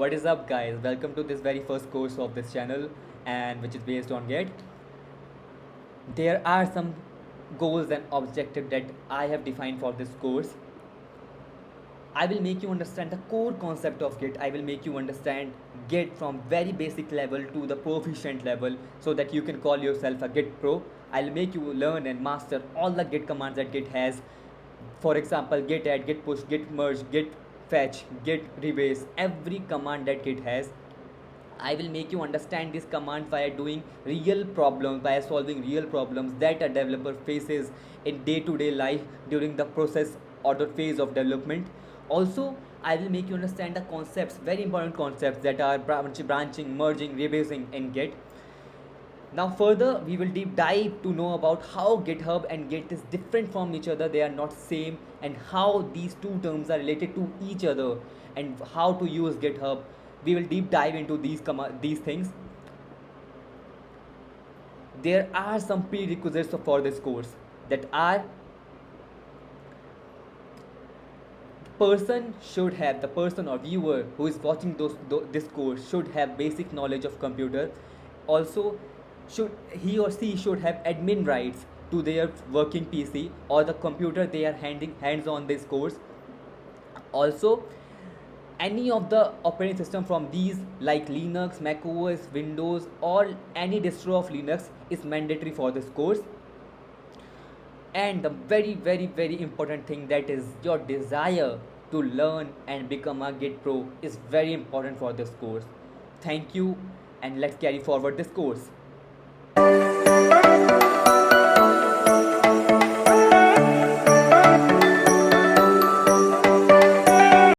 What is up, guys? Welcome to this very first course of this channel, and which is based on Git. There are some goals and objectives that I have defined for this course. I will make you understand the core concept of Git. I will make you understand Git from very basic level to the proficient level so that you can call yourself a Git pro. I'll make you learn and master all the Git commands that Git has. For example, git add, git push, git merge, git fetch, git rebase, every command that Git has. I will make you understand this command by doing real problems, by solving real problems that a developer faces in day-to-day life during the process or the phase of development. Also, I will make you understand the concepts, very important concepts that are branching, merging, rebasing in Git. Now further, we will deep dive to know about how GitHub and Git is different from each other. They are not same, and how these two terms are related to each other, and how to use GitHub. We will deep dive into these things. There are some prerequisites for this course that are: the person or viewer who is watching this course should have basic knowledge of computer. Also, he or she should have admin rights to their working PC or the computer they are handing hands on this course. Also, any of the operating system from these, like Linux, Mac OS, Windows, or any distro of Linux, is mandatory for this course. And the very important thing, that is your desire to learn and become a Git pro, is very important for this course. Thank you, and let's carry forward this course.